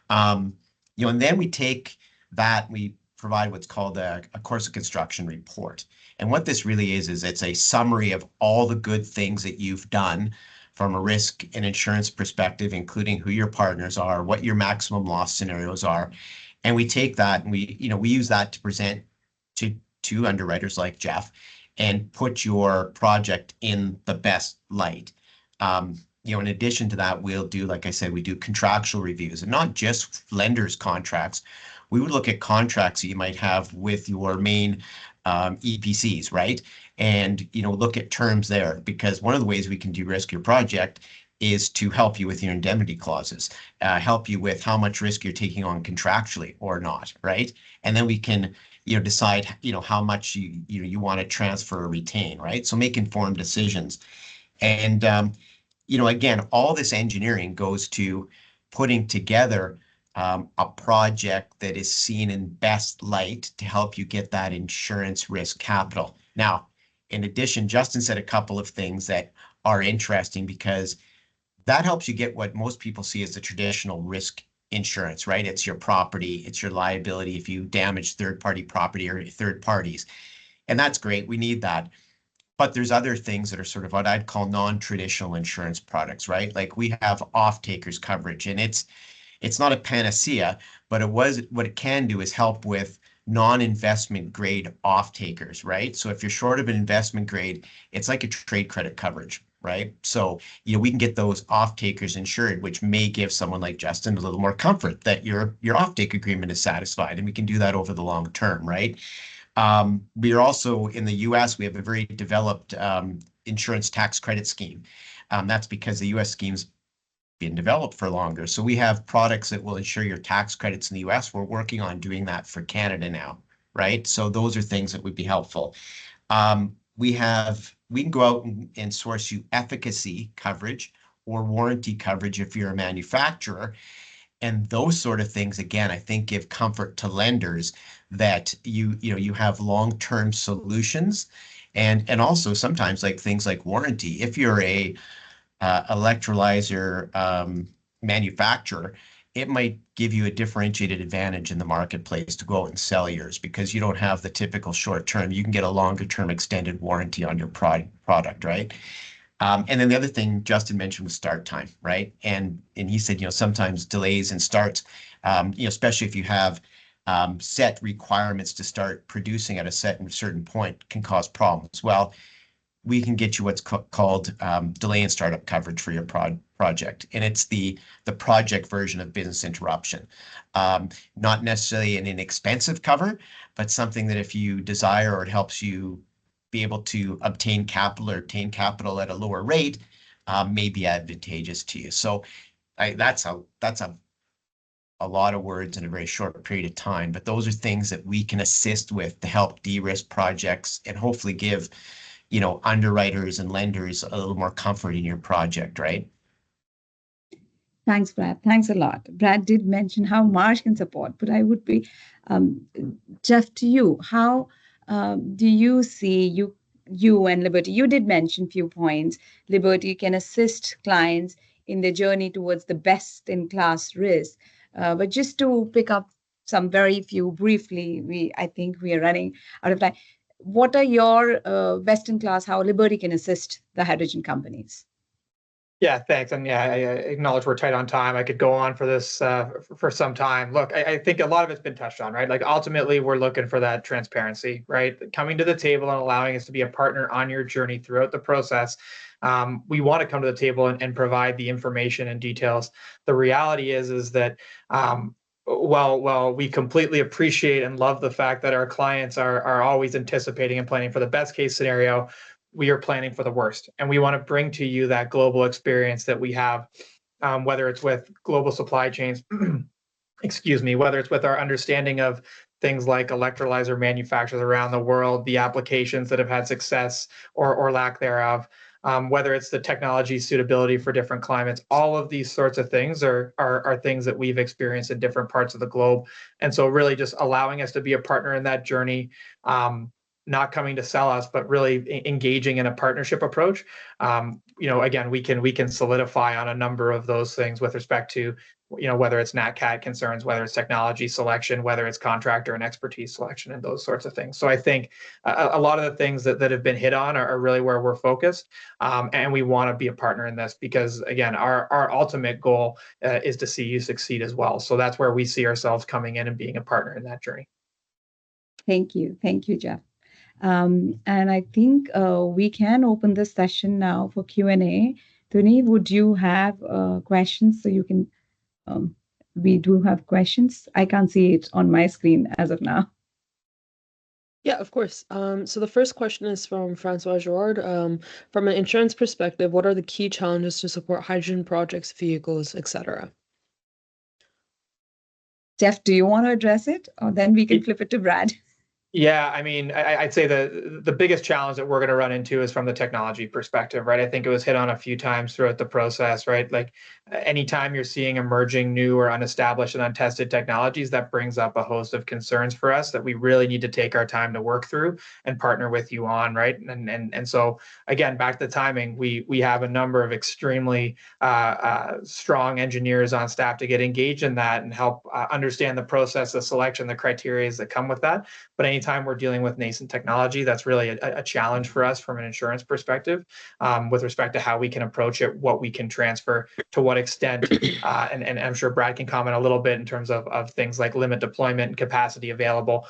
You know, and then we take that, we provide what's called a course of construction report. And what this really is it's a summary of all the good things that you've done from a risk and insurance perspective, including who your partners are, what your maximum loss scenarios are. And we take that and we use that to present to underwriters like Jeff and put your project in the best light. You know, in addition to that, we'll do, like I said, we do contractual reviews, and not just lenders contracts. We would look at contracts that you might have with your main EPCs, right? And, you know, look at terms there, because one of the ways we can de-risk your project is to help you with your indemnity clauses, help you with how much risk you're taking on contractually or not, right? And then we can, you know, decide, you know, how much you want to transfer or retain, right? So make informed decisions. And, you know, again, all this engineering goes to putting together a project that is seen in best light to help you get that insurance risk capital. Now, In addition, Justin said a couple of things that are interesting because that helps you get what most people see as the traditional risk insurance, right? It's your property, it's your liability if you damage third-party property or third parties. And that's great. We need that. But there's other things that are sort of what I'd call non-traditional insurance products, right? Like we have off-takers coverage, and it's not a panacea, but what it can do is help with non-investment grade off-takers, right? So if you're short of an investment grade, it's like a trade credit coverage, right? So, we can get those off-takers insured, which may give someone like Justin a little more comfort that your off-take agreement is satisfied, and we can do that over the long term, right? We are also in the US, we have a very developed insurance tax credit scheme. That's because the US scheme's been developed for longer. So we have products that will insure your tax credits in the US. We're working on doing that for Canada now, right? So those are things that would be helpful. We can go out and source you efficacy coverage or warranty coverage if you're a manufacturer. And those sort of things, again, I think give comfort to lenders that you have long-term solutions, and also sometimes like things like warranty. If you're a electrolyzer manufacturer, it might give you a differentiated advantage in the marketplace to go out and sell yours because you don't have the typical short term. You can get a longer term extended warranty on your product, right? And then the other thing Justin mentioned was start time, right? And he said, sometimes delays in starts, especially if you have set requirements to start producing at a certain point can cause problems. Well, we can get you what's called delay in startup coverage for your project. And it's the project version of business interruption. Not necessarily an inexpensive cover, but something that if you desire or it helps you be able to obtain capital at a lower rate, may be advantageous to you. So that's a lot of words in a very short period of time, but those are things that we can assist with to help de-risk projects and hopefully give underwriters and lenders a little more comfort in your project, right? Thanks, Brad. Thanks a lot. Brad did mention how Marsh can support, but I would be, Jeff, to you, how do you see you and Liberty? You did mention a few points. Liberty can assist clients in their journey towards the best-in-class risk. But just to pick up some very few briefly, I think we are running out of time. What are your best-in-class, how Liberty can assist the hydrogen companies? Yeah, thanks. And yeah, I acknowledge we're tight on time. I could go on for this for some time. Look, I think a lot of it's been touched on, right? Like ultimately, we're looking for that transparency, right? Coming to the table and allowing us to be a partner on your journey throughout the process. We want to come to the table and provide the information and details. The reality is that while we completely appreciate and love the fact that our clients are always anticipating and planning for the best case scenario, we are planning for the worst. And we want to bring to you that global experience that we have, whether it's with global supply chains, whether it's with our understanding of things like electrolyzer manufacturers around the world, the applications that have had success or lack thereof, whether it's the technology suitability for different climates. All of these sorts of things are things that we've experienced in different parts of the globe. And so really just allowing us to be a partner in that journey, not coming to sell us, but really engaging in a partnership approach. Again, we can solidify on a number of those things with respect to, whether it's NatCat concerns, whether it's technology selection, whether it's contractor and expertise selection, and those sorts of things. So I think a lot of the things that have been hit on are really where we're focused. And we want to be a partner in this because, again, our ultimate goal is to see you succeed as well. So that's where we see ourselves coming in and being a partner in that journey. Thank you. Thank you, Jeff. And I think we can open this session now for Q&A. Tuni, would you have questions? So you can, we do have questions. I can't see it on my screen as of now. Yeah, of course. So the first question is from Francois Girard. From an insurance perspective, what are the key challenges to support hydrogen projects, vehicles, etc.? Jeff, do you want to address it? Or then we can flip it to Brad. Yeah, I mean, I'd say the biggest challenge that we're going to run into is from the technology perspective, right? I think it was hit on a few times throughout the process, right? Like anytime you're seeing emerging new or unestablished and untested technologies, that brings up a host of concerns for us that we really need to take our time to work through and partner with you on, right? And so again, back to the timing, we have a number of extremely strong engineers on staff to get engaged in that and help understand the process, the selection, the criteria that come with that. But anytime we're dealing with nascent technology, that's really a challenge for us from an insurance perspective, with respect to how we can approach it, what we can transfer, to what extent, and I'm sure Brad can comment a little bit in terms of things like limit deployment and capacity available.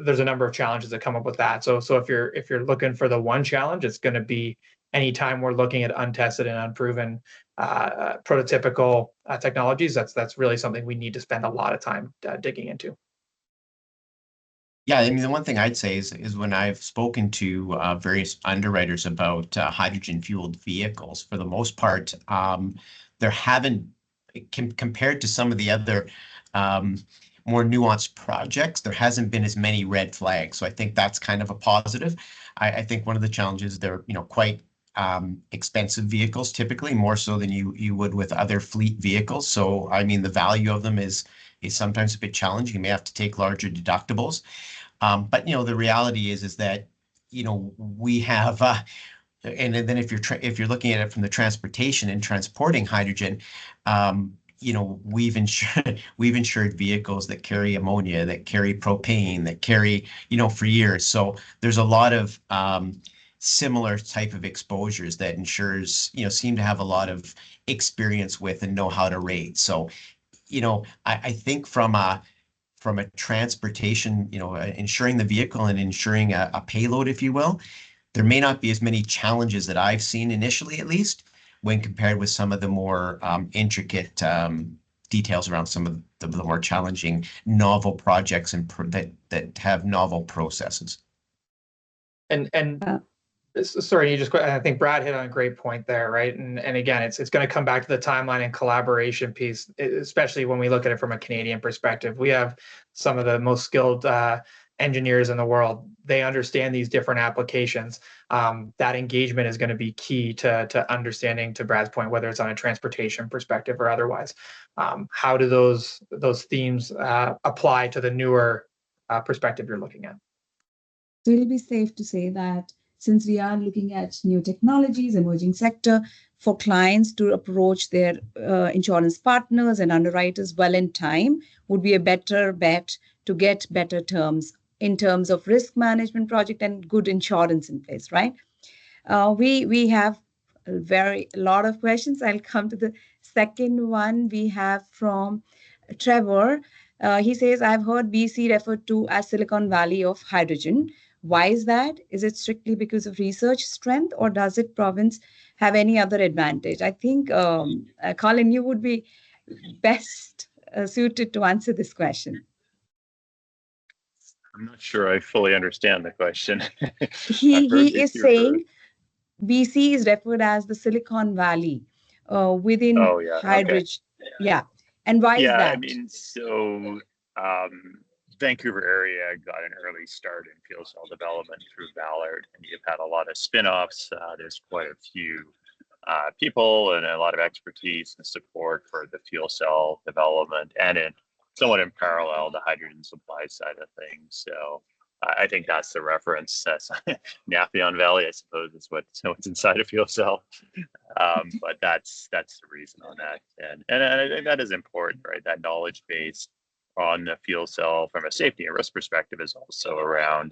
There's a number of challenges that come up with that. So if you're looking for the one challenge, it's going to be anytime we're looking at untested and unproven prototypical technologies. That's really something we need to spend a lot of time digging into. Yeah, I mean, the one thing I'd say is when I've spoken to various underwriters about hydrogen-fueled vehicles, for the most part, there haven't, compared to some of the other more nuanced projects, there hasn't been as many red flags. So I think that's kind of a positive. I think one of the challenges, they're quite expensive vehicles, typically more so than you would with other fleet vehicles. So I mean, the value of them is sometimes a bit challenging. You may have to take larger deductibles. But the reality is that we have and then if you're looking at it from the transportation and transporting hydrogen, we've insured vehicles that carry ammonia, that carry propane, that carry for years. So there's a lot of similar type of exposures that insurers seem to have a lot of experience with and know how to rate. So I think from a transportation, insuring the vehicle and insuring a payload, if you will, there may not be as many challenges that I've seen initially, at least, when compared with some of the more intricate details around some of the more challenging novel projects and that have novel processes. Sorry, I think Brad hit on a great point there, right? And again, it's going to come back to the timeline and collaboration piece, especially when we look at it from a Canadian perspective. We have some of the most skilled engineers in the world. They understand these different applications. That engagement is going to be key to understanding, to Brad's point, whether it's on a transportation perspective or otherwise. How do those themes apply to the newer perspective you're looking at? So it'll be safe to say that since we are looking at new technologies, emerging sector, for clients to approach their insurance partners and underwriters well in time would be a better bet to get better terms in terms of risk management project and good insurance in place, right? We have a lot of questions. I'll come to the second one we have from Trevor. He says, I've heard BC referred to as Silicon Valley of hydrogen. Why is that? Is it strictly because of research strength, or does it province have any other advantage? I think, Colin, you would be best suited to answer this question. I'm not sure I fully understand the question. He is saying BC is referred as the Silicon Valley within hydrogen. Okay. Yeah. And why is that? I mean, so Vancouver area got an early start in fuel cell development through Ballard, and you've had a lot of spin-offs. There's quite a few people and a lot of expertise and support for the fuel cell development, and somewhat in parallel, the hydrogen supply side of things. So I think that's the reference. That's Nafion Valley, I suppose, is what's inside a fuel cell. But that's the reason on that, and I think that is important, right? That knowledge base on the fuel cell from a safety and risk perspective is also around.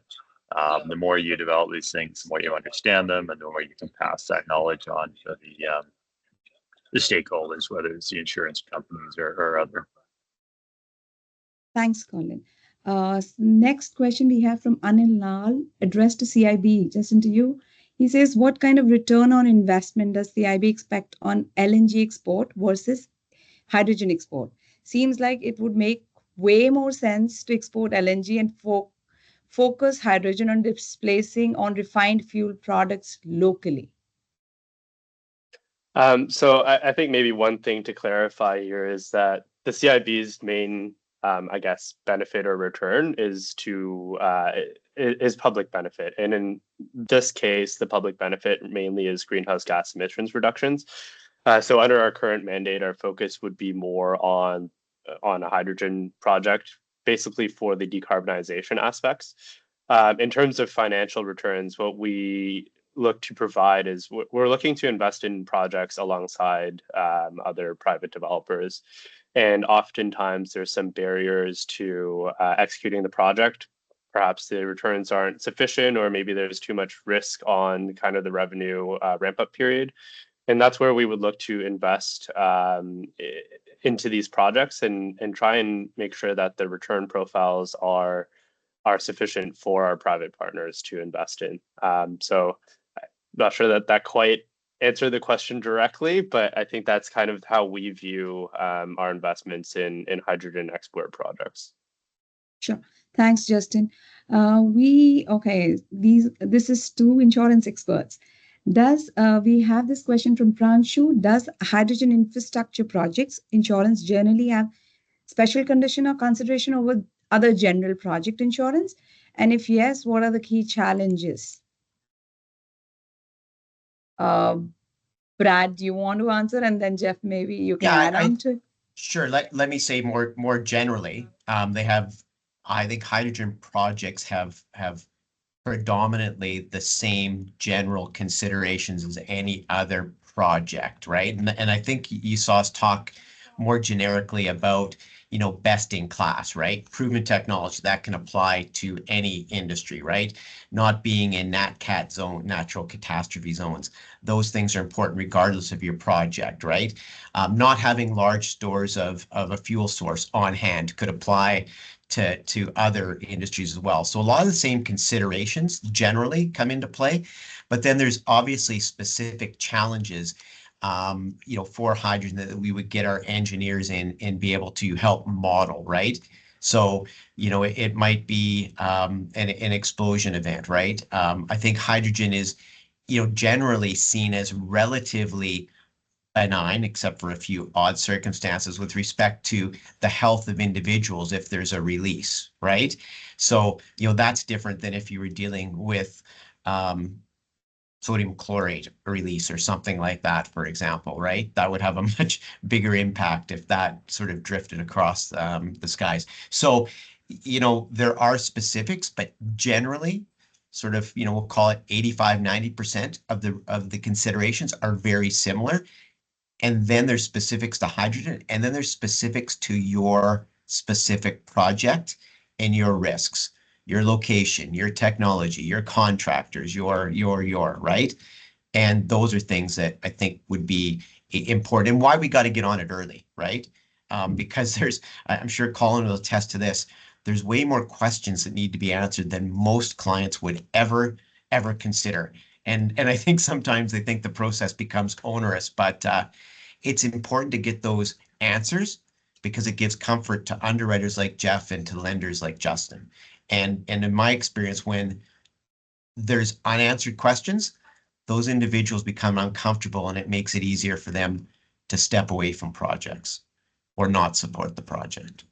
The more you develop these things, the more you understand them, and the more you can pass that knowledge on to the stakeholders, whether it's the insurance companies or other. Thanks, Colin. Next question we have from Anil Lal, addressed to CIB, Justin, to you. He says, what kind of return on investment does CIB expect on LNG export versus hydrogen export? Seems like it would make way more sense to export LNG and focus hydrogen on displacing on refined fuel products locally. So I think maybe one thing to clarify here is that the CIB's main, benefit or return is public benefit. And in this case, the public benefit mainly is greenhouse gas emissions reductions. So under our current mandate, our focus would be more on a hydrogen project, basically for the decarbonization aspects. In terms of financial returns, what we look to provide is we're looking to invest in projects alongside other private developers. And oftentimes there's some barriers to executing the project. Perhaps the returns aren't sufficient, or maybe there's too much risk on kind of the revenue ramp up period. And that's where we would look to invest into these projects and try and make sure that the return profiles are sufficient for our private partners to invest in. So I'm not sure that quite answered the question directly, but I think that's kind of how we view our investments in hydrogen export projects. Sure. Thanks, Justin. This is two insurance experts. We have this question from Pranshu. Does hydrogen infrastructure projects insurance generally have special condition or consideration over other general project insurance? And if yes, what are the key challenges? Brad, do you want to answer? And then Jeff, maybe you can add on to it. Sure. Let me say more generally. I think hydrogen projects have predominantly the same general considerations as any other project, right? And I think you saw us talk more generically about, best in class, right? Proven technology that can apply to any industry, right? Not being in NatCat zone, natural catastrophe zones. Those things are important regardless of your project, right? Not having large stores of a fuel source on hand could apply to other industries as well. So a lot of the same considerations generally come into play, but then there's obviously specific challenges for hydrogen that we would get our engineers in and be able to help model, right? So, it might be an explosion event, right? I think hydrogen is, generally seen as relatively benign, except for a few odd circumstances with respect to the health of individuals if there's a release, right? So, that's different than if you were dealing with sodium chlorate release or something like that, for example, right? That would have a much bigger impact if that sort of drifted across the skies. So, there are specifics, but generally, sort of, we'll call it 85-90% of the considerations are very similar. And then there's specifics to hydrogen, and then there's specifics to your specific project and your risks, your location, your technology, your contractors, your, right? And those are things that I think would be important, and why we got to get on it early, right? Because I'm sure Colin will attest to this, there's way more questions that need to be answered than most clients would ever consider. And I think sometimes they think the process becomes onerous, but it's important to get those answers because it gives comfort to underwriters like Jeff and to lenders like Justin. And in my experience, when there's unanswered questions, those individuals become uncomfortable and it makes it easier for them to step away from projects or not support the project.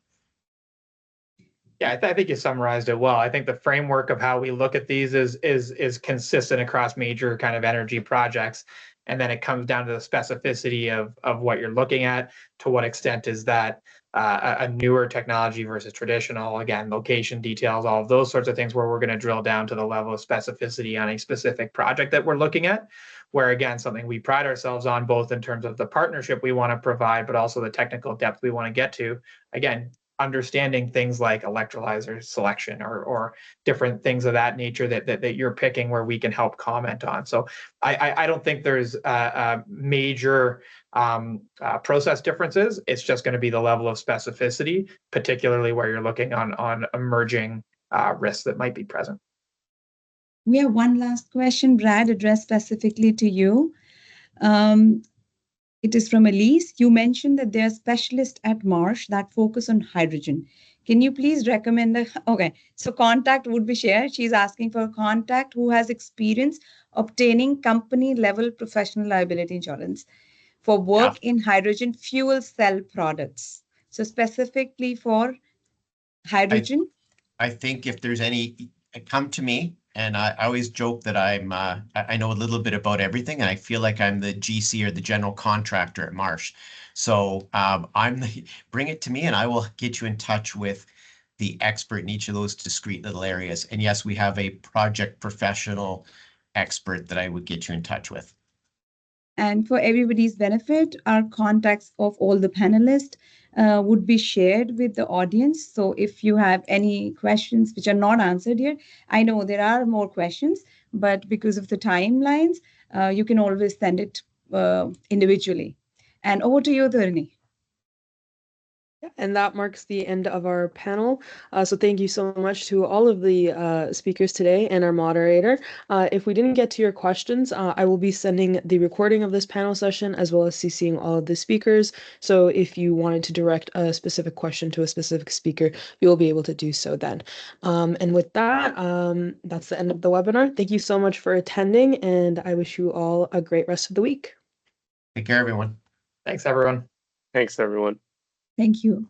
Yeah, I think you summarized it well. I think the framework of how we look at these is consistent across major kind of energy projects. And then it comes down to the specificity of what you're looking at. To what extent is that a newer technology versus traditional? Again, location details, all of those sorts of things where we're going to drill down to the level of specificity on a specific project that we're looking at. Where, again, something we pride ourselves on, both in terms of the partnership we want to provide, but also the technical depth we want to get to. Again, understanding things like electrolyzer selection or different things of that nature that you're picking where we can help comment on. So I don't think there's major process differences. It's just going to be the level of specificity, particularly where you're looking on emerging risks that might be present. We have one last question, Brad, addressed specifically to you. It is from Elise. You mentioned that there are specialists at Marsh that focus on hydrogen. Can you please recommend okay, so contact would be shared. She's asking for a contact who has experience obtaining company level professional liability insurance for work in hydrogen fuel cell products. So specifically for hydrogen. I think if there's any, come to me And I always joke that I know a little bit about everything, and I feel like I'm the GC or the general contractor at Marsh. So bring it to me, and I will get you in touch with the expert in each of those discrete little areas. And yes, we have a project professional expert that I would get you in touch with. And for everybody's benefit, our contacts of all the panelists would be shared with the audience. So if you have any questions which are not answered yet, I know there are more questions, but because of the timelines, you can always send it individually. And over to you, Dharani. And that marks the end of our panel. So thank you so much to all of the speakers today and our moderator. If we didn't get to your questions, I will be sending the recording of this panel session as well as CCing all of the speakers. So if you wanted to direct a specific question to a specific speaker, you will be able to do so then. And with that, that's the end of the webinar. Thank you so much for attending, and I wish you all a great rest of the week. Take care, everyone. Thanks, everyone. Thanks, everyone. Thank you.